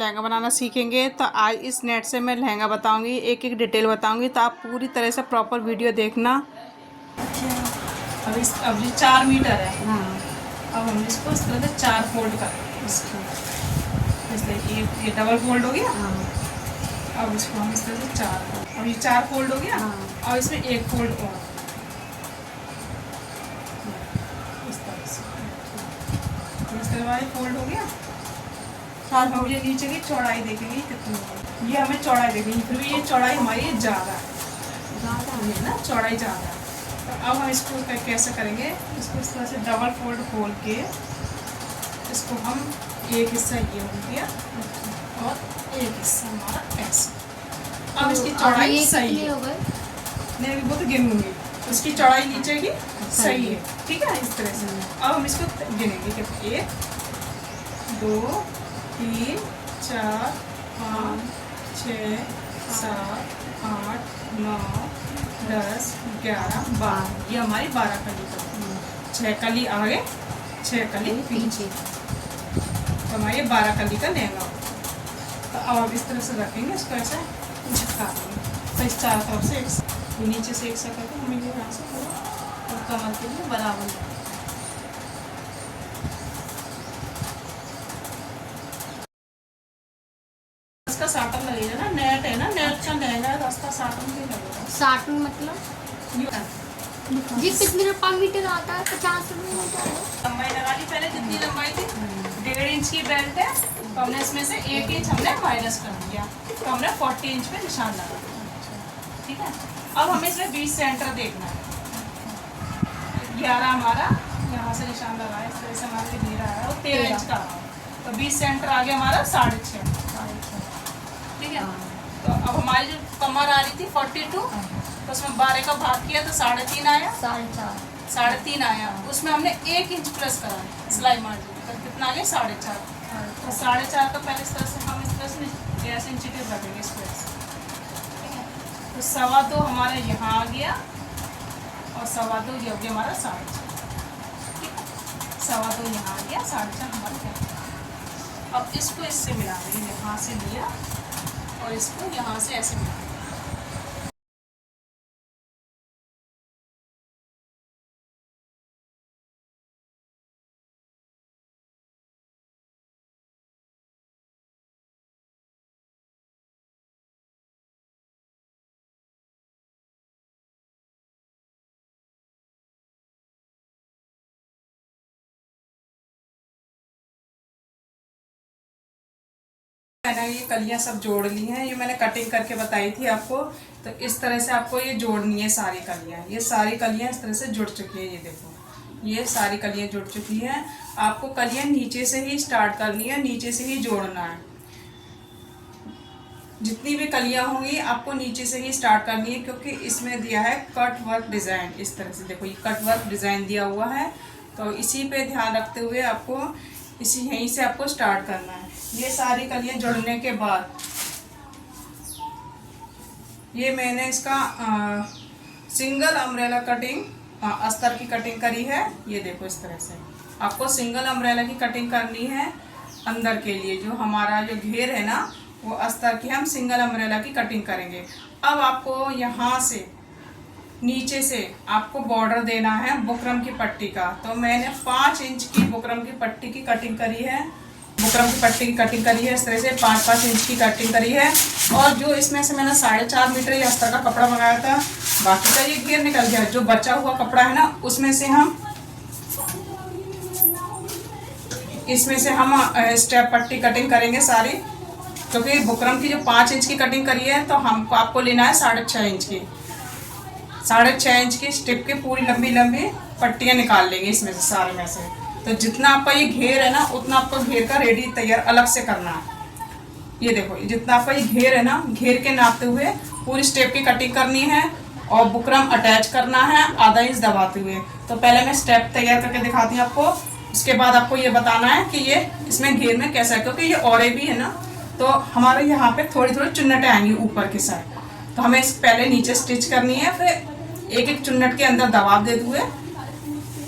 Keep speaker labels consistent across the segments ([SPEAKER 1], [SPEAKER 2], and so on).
[SPEAKER 1] लहंगा बनाना सीखेंगे। तो आज इस नेट से मैं लहंगा बताऊंगी, एक एक डिटेल बताऊंगी, तो आप पूरी तरह से प्रॉपर वीडियो देखना। अब ये 4 मीटर है। अब हम इसको इस तरह से 4 फोल्ड करेंगे। इसलिए ये डबल फोल्ड हो गया। अब इसको हम इस तरह से 4, अब ये 4 फोल्ड हो गया। और इसमें 1 फोल्ड और इस तरह से, इस तरह वाले फोल्ड हो गया। साथ में ये नीचे की चौड़ाई देखेंगे कितनी है। ये हमें चौड़ाई देखेंगे, फिर भी ये चौड़ाई हमारी ज़्यादा है ना, चौड़ाई ज़्यादा है। तो अब हम इसको कैसे करेंगे, इसको इस तरह से डबल फोल्ड खोल के इसको हम एक हिस्सा ये हो गया और एक हिस्सा हमारा ऐसे। अब इसकी चौड़ाई सही है, नहीं अभी वो तो गिनूंगी। इसकी चौड़ाई नीचे की सही है, ठीक है। इस तरह से अब हम इसको गिनेंगे कि 1 2 3 4 5 6 7 8 9 10 11 12। ये हमारी 12 कली का, 6 कली आगे 6 कली पीछे, तो हमारी 12 कली का लहंगा होगा। तो अब इस तरह से रखेंगे, इसको ऐसे झटका देंगे। तो इस चारों तरफ से नीचे से एक सा करके हमें ये यहाँ से पूरा और कमर के लिए बराबर। इसका साटन लगेगा ना, नेट है ना, नेट का लहंगा है, उसका साटन भी लगेगा।
[SPEAKER 2] साटन मतलब जी कितनी रुपये मीटर आता है? 50 रुपये मीटर।
[SPEAKER 1] लंबाई लगा ली पहले, जितनी लंबाई थी 1.5 इंच की बेल्ट है, तो हमने इसमें से 1 इंच हमने माइनस कर दिया, तो हमने 40 इंच पे निशान लगा। ठीक है। अब हमें इसमें 20 सेंटर देखना है। 11 हमारा यहाँ से निशान लगा है, इस तरह से हमारा जो घेरा है वो 13 इंच का है, तो 20 सेंटर आगे हमारा 6.5। ठीक है। तो अब हमारी जो कमर आ रही थी 42, तो उसमें 12 का भाग किया तो 3.5 आया, 3.5 आया। उसमें हमने 1 इंच प्लस करा सिलाई मार्जिन, तो कितना आ गया 4.5। तो 4.5 का पहले इस तरह से हम इस तरह से ऐसे इंची टेप रखेंगे इस तरह से। ठीक है। तो 2.25 हमारा यहाँ आ गया और 2.25 ये हो गया हमारा 4.5। ठीक है। 2.25 यहाँ आ गया, 4.5 हमारा क्या। अब इसको इससे मिला देंगे, यहाँ से लिया और इसको यहाँ से ऐसे मिला। मैंने ये कलियां सब जोड़ ली हैं, ये मैंने कटिंग करके बताई थी आपको। तो इस तरह से आपको ये जोड़नी है सारी कलियां। ये सारी कलियां इस तरह से जुड़ चुकी है, ये देखो ये सारी कलियां जुड़ चुकी हैं। आपको कलियां नीचे से ही स्टार्ट करनी है, नीचे से ही जोड़ना है। जितनी भी कलियां होंगी आपको नीचे से ही स्टार्ट करनी है, क्योंकि इसमें दिया है कट वर्क डिज़ाइन। इस तरह से देखो ये कट वर्क डिज़ाइन दिया हुआ है, तो इसी पे ध्यान रखते हुए आपको इसी यहीं से आपको स्टार्ट करना है। ये सारी कलियां जुड़ने के बाद ये मैंने इसका सिंगल अम्ब्रेला कटिंग, अस्तर की कटिंग करी है। ये देखो इस तरह से आपको सिंगल अम्ब्रेला की कटिंग करनी है। अंदर के लिए जो हमारा जो घेर है ना, वो अस्तर की हम सिंगल अम्ब्रेला की कटिंग करेंगे। अब आपको यहाँ से नीचे से आपको बॉर्डर देना है बुकरम की पट्टी का। तो मैंने 5 इंच की बुकरम की पट्टी की कटिंग करी है, बुकरम की पट्टी की कटिंग करी है। इस तरह से 5-5 इंच की कटिंग करी है। और जो इसमें से मैंने 4.5 मीटर ये अस्तर का कपड़ा मंगाया था, बाकी का ये घेर निकल गया। जो बचा हुआ कपड़ा है ना, उसमें से हम इसमें से हम स्टेप पट्टी कटिंग करेंगे सारी, क्योंकि बुकरम की जो 5 इंच की कटिंग करी है, तो हमको आपको लेना है 6.5 इंच की। 6.5 इंच की स्टिप की पूरी लंबी लंबी पट्टियाँ निकाल लेंगे इसमें से, सारे में से। तो जितना आपका ये घेर है ना, उतना आपको घेर का रेडी तैयार अलग से करना है। ये देखो जितना आपका ये घेर है ना, घेर के नापते हुए पूरी स्टेप की कटिंग करनी है और बुकरम अटैच करना है आधा इंच दबाते हुए। तो पहले मैं स्टेप तैयार करके दिखाती हूँ आपको, उसके बाद आपको ये बताना है कि ये इसमें घेर में कैसा है। क्योंकि ये औरे भी है ना, तो हमारे यहाँ पे थोड़ी थोड़ी चुन्नटें आएंगी ऊपर की साइड, तो हमें इस पहले नीचे स्टिच करनी है, फिर एक एक चुन्नट के अंदर दबाव देते हुए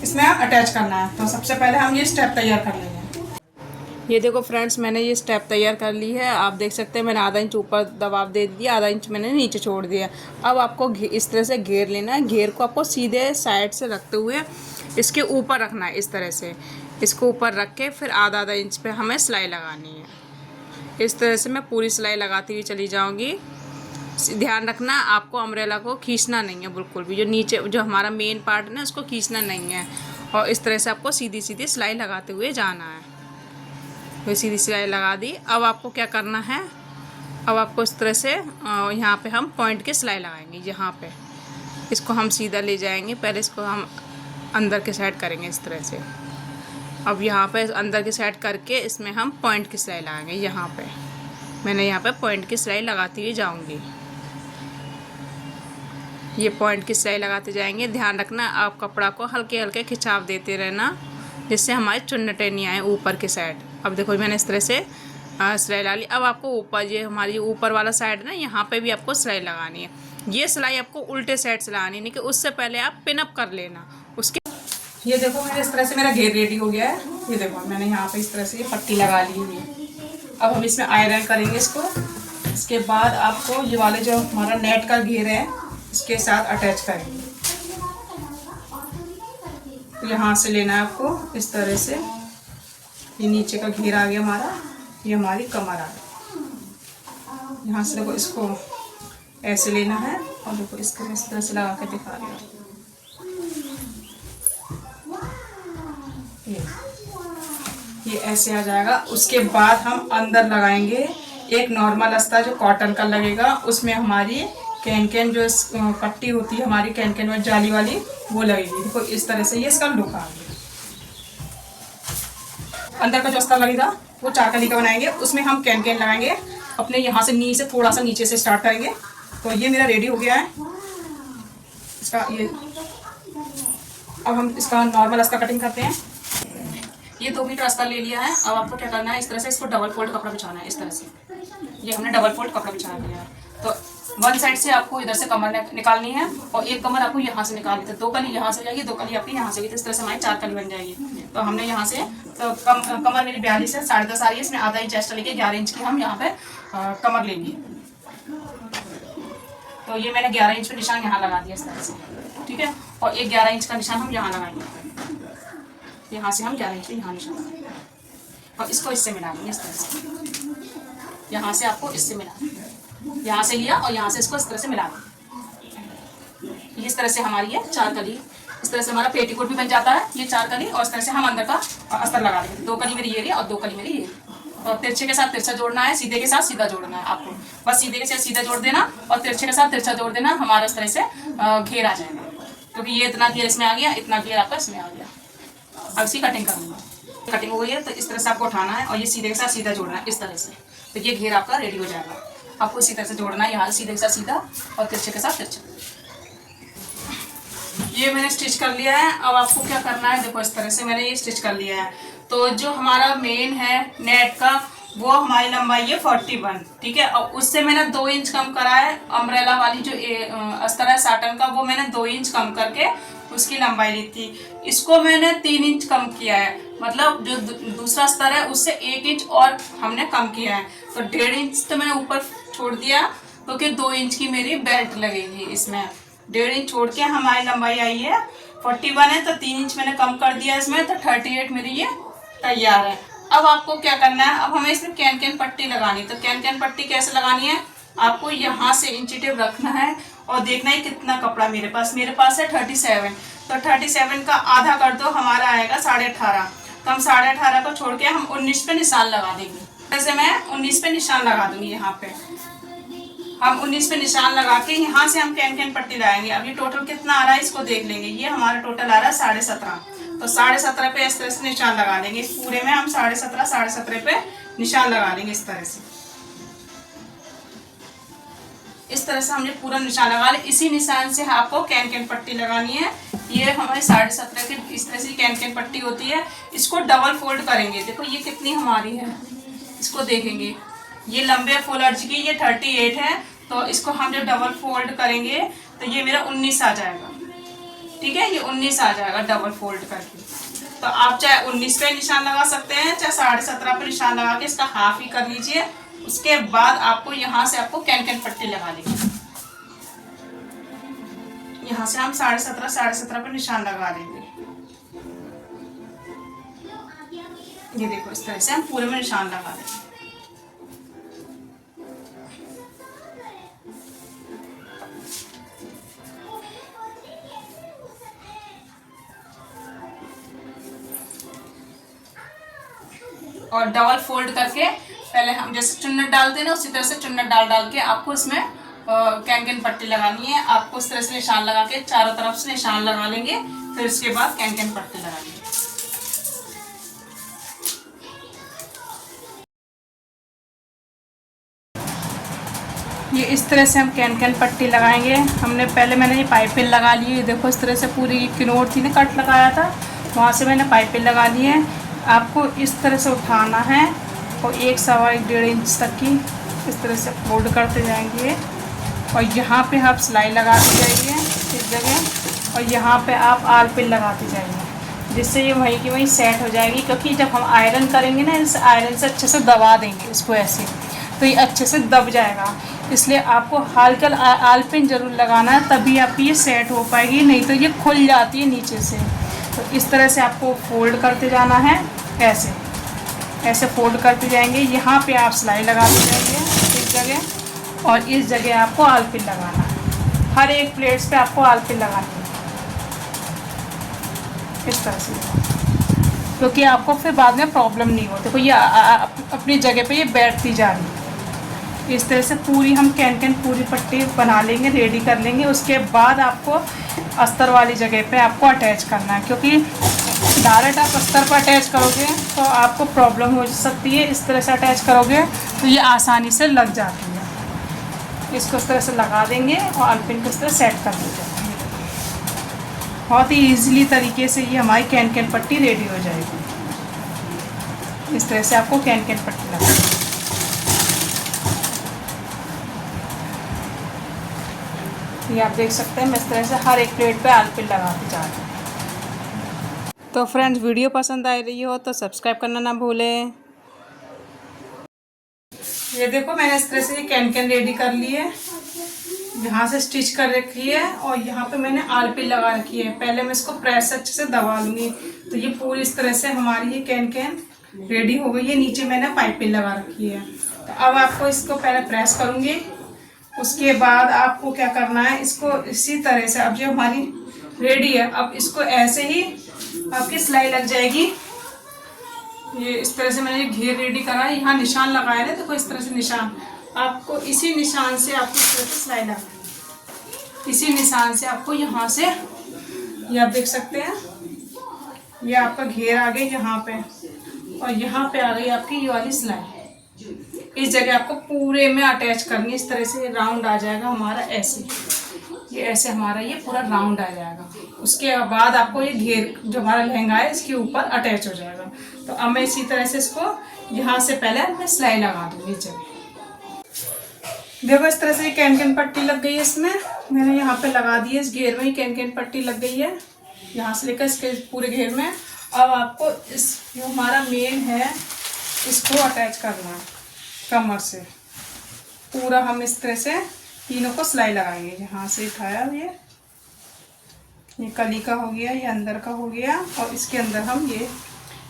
[SPEAKER 1] इसमें अटैच करना है। तो सबसे पहले हम ये स्टेप तैयार कर लेंगे। ये देखो फ्रेंड्स, मैंने ये स्टेप तैयार कर ली है। आप देख सकते हैं मैंने आधा इंच ऊपर दबाव दे दिया, आधा इंच मैंने नीचे छोड़ दिया। अब आपको इस तरह से घेर लेना है। घेर को आपको सीधे साइड से रखते हुए इसके ऊपर रखना है। इस तरह से इसको ऊपर रख के फिर आधा आधा इंच पे हमें सिलाई लगानी है। इस तरह से मैं पूरी सिलाई लगाती हुई चली जाऊँगी। ध्यान रखना आपको अम्ब्रेला को खींचना नहीं है बिल्कुल भी। जो नीचे जो हमारा मेन पार्ट है ना, उसको खींचना नहीं है। और इस तरह से आपको सीधी सीधी सिलाई लगाते हुए जाना है। तो सीधी सिलाई लगा दी। अब आपको क्या करना है, अब आपको इस तरह से यहाँ पे हम पॉइंट की सिलाई लगाएंगे। यहाँ पे इसको हम सीधा ले जाएंगे। पहले इसको हम अंदर के साइड करेंगे इस तरह से। अब यहाँ पे अंदर की साइड करके इसमें हम पॉइंट की सिलाई लगाएंगे। यहाँ पे मैंने यहाँ पे पॉइंट की सिलाई लगाती हुई जाऊँगी। ये पॉइंट की सिलाई लगाते जाएंगे। ध्यान रखना आप कपड़ा को हल्के हल्के खिंचाव देते रहना, जिससे हमारी चुन्नटें नहीं आए ऊपर की साइड। अब देखो मैंने इस तरह से सिलाई लगा ली। अब आपको ऊपर, ये हमारी ऊपर वाला साइड है ना, यहाँ पे भी आपको सिलाई लगानी है। ये सिलाई आपको उल्टे साइड से लगानी है, नहीं कि उससे पहले आप पिन अप कर लेना उसके। ये देखो मैंने इस तरह से मेरा घेर रेडी हो गया है। ये देखो मैंने यहाँ पे इस तरह से पट्टी लगा ली है। अब हम इसमें आयरन करेंगे इसको। इसके बाद आपको ये वाले जो हमारा नेट का घेर है इसके साथ अटैच करेंगे। यहाँ से लेना है आपको इस तरह से। ये नीचे का घेर आ गया हमारा, ये हमारी कमर आ गई। यहाँ से देखो इसको ऐसे लेना है और देखो इसको मैं इस तरह से लगा के दिखा रही हूँ। ये ऐसे आ जाएगा। उसके बाद हम अंदर लगाएंगे एक नॉर्मल अस्तर जो कॉटन का लगेगा। उसमें हमारी कैन जो पट्टी होती है हमारी कैन में जाली वाली, वो लगेगी। देखो इस तरह से ये इसका लुक आ गया। अंदर का जो अस्तर लगेगा वो 4 कली का बनाएंगे। उसमें हम कैन लगाएंगे अपने यहाँ से, नी से थोड़ा सा नीचे से स्टार्ट करेंगे। तो ये मेरा रेडी हो गया है इसका। ये अब हम इसका नॉर्मल अस्तर कटिंग करते हैं। ये 2 मीटर अस्तर ले लिया है। अब आपको क्या करना है, इस तरह से इसको डबल फोल्ड कपड़ा बिछाना है। इस तरह से ये हमने डबल फोल्ड कपड़ा बिछा लिया है। तो वन साइड से आपको इधर से कमर निकालनी है और एक कमर आपको यहाँ से निकालनी है। 2 कली यहाँ से जाएगी, 2 कली आपकी यहाँ से। तो इस तरह से हमारी 4 कली बन जाएगी। तो हमने यहाँ से तो कमर मेरी 42 है, 10.5 आ रही है। इसमें आधा इंच एक्स्ट्रा लेके 11 इंच की हम यहाँ पे कमर लेंगे। तो ये मैंने 11 इंच पे निशान यहाँ लगा दिया इस तरह से, ठीक है। और एक 11 इंच का निशान हम यहाँ लगाएंगे। यहाँ से हम 11 इंच पे यहाँ निशान लगाएंगे और इसको इससे मिला लेंगे इस तरह से। यहाँ से आपको इससे मिला, यहाँ से लिया और यहाँ से इसको इस तरह से मिला दें। इस तरह से हमारी ये 4 कली, इस तरह से हमारा पेटीकोट भी बन जाता है। ये 4 कली और इस तरह से हम अंदर का अस्तर लगा देंगे। 2 कली मेरी ये रही और 2 कली मेरी ये। और तिरछे के साथ तिरछा जोड़ना है, सीधे के साथ सीधा जोड़ना है आपको। बस सीधे के साथ सीधा जोड़ देना और तिरछे के साथ तिरछा जोड़ देना। हमारा इस तरह से घेर आ जाएगा, क्योंकि ये इतना घेर इसमें आ गया, इतना घेर आपका इसमें आ गया। अब इसकी कटिंग करूँगा। कटिंग हो गई है तो इस तरह से आपको उठाना है और ये सीधे के साथ सीधा जोड़ना है इस तरह से। तो ये घेर आपका रेडी हो जाएगा। आपको इसी तरह से जोड़ना है, यहाँ सीधे के साथ सीधा और तिरछे के साथ तिरछा। ये मैंने स्टिच कर लिया है। अब आपको क्या करना है, देखो इस तरह से मैंने ये स्टिच कर लिया है। तो जो हमारा मेन है नेट का, वो हमारी लंबाई है 41, ठीक है। और उससे मैंने 2 इंच कम करा है। अम्ब्रेला वाली जो अस्तर है साटन का, वो मैंने 2 इंच कम करके उसकी लंबाई ली थी। इसको मैंने 3 इंच कम किया है, मतलब जो दूसरा अस्तर है उससे 1 इंच और हमने कम किया है। तो 1.5 इंच तो मैंने ऊपर छोड़ दिया, क्योंकि 2 इंच की मेरी बेल्ट लगेगी इसमें। 1.5 इंच छोड़ के हमारी लंबाई आई है 41 है, तो 3 इंच मैंने कम कर दिया इसमें, तो 38 मेरी ये तैयार है। अब आपको क्या करना है, अब हमें इसमें कैन पट्टी लगानी। तो कैन पट्टी कैसे लगानी है, आपको यहाँ से इंची टेप रखना है और देखना है कितना कपड़ा मेरे पास है 37। तो 37 का आधा कर दो, हमारा आएगा 18.5। तो हम 18.5 को छोड़ के हम 19 पे निशान लगा देंगे। जैसे मैं 19 पे निशान लगा दूंगी। यहाँ पे हम 19 पे निशान लगा के यहाँ से हम कैन पट्टी लगाएंगे। अब ये टोटल कितना आ रहा है इसको देख लेंगे। ये हमारा टोटल आ रहा है 17.5। तो 17.5 पे इस तरह से निशान लगा देंगे। इस पूरे में हम 17.5 पे निशान लगा देंगे इस तरह से। इस तरह से हमने पूरा निशान लगा लिया। इसी निशान से आपको कैन पट्टी लगानी है। ये हमारे 17.5 की इस तरह से कैन पट्टी होती है। इसको डबल फोल्ड करेंगे। देखो ये कितनी हमारी है, इसको देखेंगे। ये लंबे फुल अर्ज की ये 38 है, तो इसको हम जब डबल फोल्ड करेंगे तो ये मेरा 19 आ जाएगा, ठीक है। ये 19 आ जाएगा डबल फोल्ड करके। तो आप चाहे 19 पे निशान लगा सकते हैं, चाहे 17.5 पे निशान लगा के इसका हाफ ही कर लीजिए। उसके बाद आपको यहाँ से आपको कैन पट्टी लगा लेंगे। यहाँ से हम 17.5 पे निशान लगा देंगे। ये देखो इस तरह से हम पूरे में निशान लगा देंगे। और डबल फोल्ड करके पहले हम जैसे चुन्नट डालते हैं ना, उसी तरह से चुन्नट डाल के आपको इसमें कैन पट्टी लगानी है। आपको इस तरह से निशान लगा के चारों तरफ से निशान लगा लेंगे, फिर उसके बाद कैन पट्टी लगा लेंगे। ये इस तरह से हम कैन पट्टी लगाएंगे। मैंने ये पाइपिंग लगा ली है। देखो इस तरह से पूरी किनोर थी ना, कट लगाया था, वहाँ से मैंने पाइपिंग लगा ली है। आपको इस तरह से उठाना है और 1 सवा 1 1.5 इंच तक की इस तरह से फोल्ड करते जाएंगे और यहाँ पे आप सिलाई लगाते जाइए इस जगह, और यहाँ पे आप आल पिन लगाते जाइए, जिससे ये वहीं की वहीं सेट हो जाएगी। क्योंकि जब हम आयरन करेंगे ना, इस आयरन से अच्छे से दबा देंगे इसको ऐसे, तो ये अच्छे से दब जाएगा। इसलिए आपको हल्का आल पिन ज़रूर लगाना है, तभी आपकी ये सेट हो पाएगी, नहीं तो ये खुल जाती है नीचे से। तो इस तरह से आपको फोल्ड करते जाना है, ऐसे फोल्ड करते जाएंगे। यहाँ पे आप सिलाई लगाते जाएंगे इस जगह, और इस जगह आपको आल पिन लगाना है। हर एक प्लेट्स पे आपको आल पिन लगानी है इस तरह से, क्योंकि आपको फिर बाद में प्रॉब्लम नहीं होती। तो ये अपनी जगह पे ये बैठती जा रही है। इस तरह से पूरी हम कैन पूरी पट्टी बना लेंगे, रेडी कर लेंगे। उसके बाद आपको अस्तर वाली जगह पे आपको अटैच करना है, क्योंकि डायरेक्ट आप अस्तर पर अटैच करोगे तो आपको प्रॉब्लम हो सकती है। इस तरह से अटैच करोगे तो ये आसानी से लग जाती है। इसको इस तरह से लगा देंगे और अलपिन को इस तरह सेट कर देंगे। बहुत ही ईजिली तरीके से ये हमारी कैन पट्टी रेडी हो जाएगी। इस तरह से आपको कैन पट्टी लगा, ये आप देख सकते हैं। मैं इस तरह से हर एक प्लेट पे आल पिन लगाते जा रही हूँ। तो फ्रेंड्स, वीडियो पसंद आ रही हो तो सब्सक्राइब करना ना भूलें। ये देखो मैंने इस तरह से ये कैन रेडी कर ली है, यहाँ से स्टिच कर रखी है और यहाँ पे मैंने आल पिन लगा रखी है। पहले मैं इसको प्रेस अच्छे से दबा लूँगी, तो ये पूरी इस तरह से हमारी ये कैन रेडी हो गई है। नीचे मैंने पाइपिंग लगा रखी है। तो अब आपको इसको पहले प्रेस करूँगी, उसके बाद आपको क्या करना है, इसको इसी तरह से, अब जो हमारी रेडी है, अब इसको ऐसे ही आपकी सिलाई लग जाएगी। ये इस तरह से मैंने घेर रेडी करा है, यहाँ निशान लगाया है, देखो इस तरह से निशान, आपको इसी निशान से आपको इस तरह से सिलाई लगानी। इसी निशान से आपको यहाँ से, ये आप देख सकते हैं, ये आपका घेर आ गया यहाँ पे, और यहाँ पे आ गई आपकी ये वाली सिलाई। इस जगह आपको पूरे में अटैच करनी है। इस तरह से राउंड आ जाएगा हमारा, ऐसे ये ऐसे हमारा ये पूरा राउंड आ जाएगा। उसके बाद आपको ये घेर जो हमारा लहंगा है इसके ऊपर अटैच हो जाएगा। तो अब मैं इसी तरह से इसको यहाँ से पहले मैं सिलाई लगा दूँगी इस जगह। देखो इस तरह से ये कैन पट्टी लग गई है, इसमें मैंने यहाँ पे लगा दी है। इस घेर में ही कैन पट्टी लग गई है, यहाँ से लेकर इसके पूरे घेर में। अब आपको इस जो हमारा मेन है इसको अटैच करना है कमर से। पूरा हम इस तरह से तीनों को सिलाई लगाएंगे। यहाँ से उठाया ये कली का हो गया, ये अंदर का हो गया, और इसके अंदर हम ये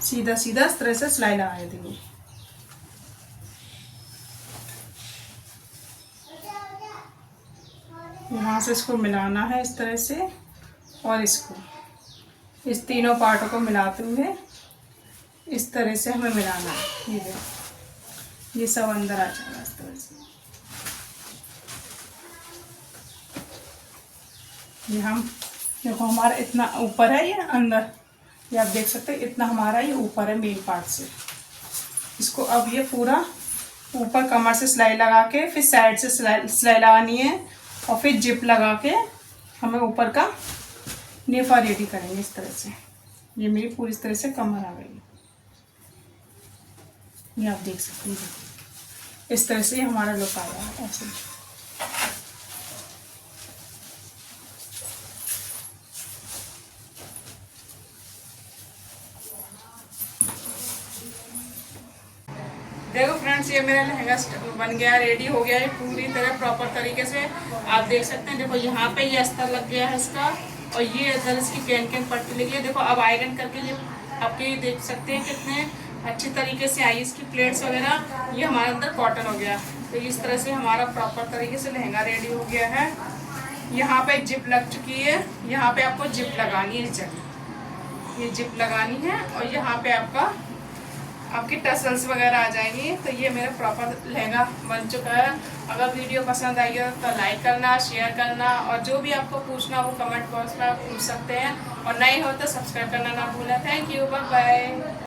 [SPEAKER 1] सीधा सीधा इस तरह से सिलाई लगा देंगे। यहाँ से इसको मिलाना है इस तरह से, और इसको इस तीनों पार्टों को मिलाते हुए इस तरह से हमें मिलाना है। ये देखो ये सब अंदर आ जाएगा इस तरह से। ये हम देखो हमारा इतना ऊपर है, ये अंदर, ये आप देख सकते हैं इतना हमारा ये ऊपर है मेन पार्ट से। इसको अब ये पूरा ऊपर कमर से सिलाई लगा के फिर साइड से सिलाई लगानी है, और फिर जिप लगा के हमें ऊपर का नेफा रेडी करेंगे इस तरह से। ये मेरी पूरी इस तरह से कमर आ गई, ये आप देख सकते हैं। इस तरह से हमारा लुक आया है ऐसे। फ्रेंड्स ये मेरा लहंगा बन गया, रेडी हो गया है पूरी तरह प्रॉपर तरीके से। आप देख सकते हैं, देखो यहाँ पे ये अस्तर लग गया है इसका, और ये इधर इसकी कैन पट्टी लगी है। देखो अब आयरन करके ये आपके देख सकते हैं कितने अच्छी तरीके से आई इसकी प्लेट्स वगैरह। ये हमारे अंदर कॉटन हो गया। तो इस तरह से हमारा प्रॉपर तरीके से लहंगा रेडी हो गया है। यहाँ पे जिप लग चुकी है, यहाँ पे आपको जिप लगानी है। चलिए ये जिप लगानी है, और यहाँ पे आपकी टसल्स वगैरह आ जाएंगी। तो ये मेरा प्रॉपर लहंगा बन चुका है। अगर वीडियो पसंद आई हो तो लाइक करना, शेयर करना, और जो भी आपको पूछना वो कमेंट बॉक्स में आप पूछ सकते हैं, और नए हो तो सब्सक्राइब करना ना भूलना। Thank you, bye bye.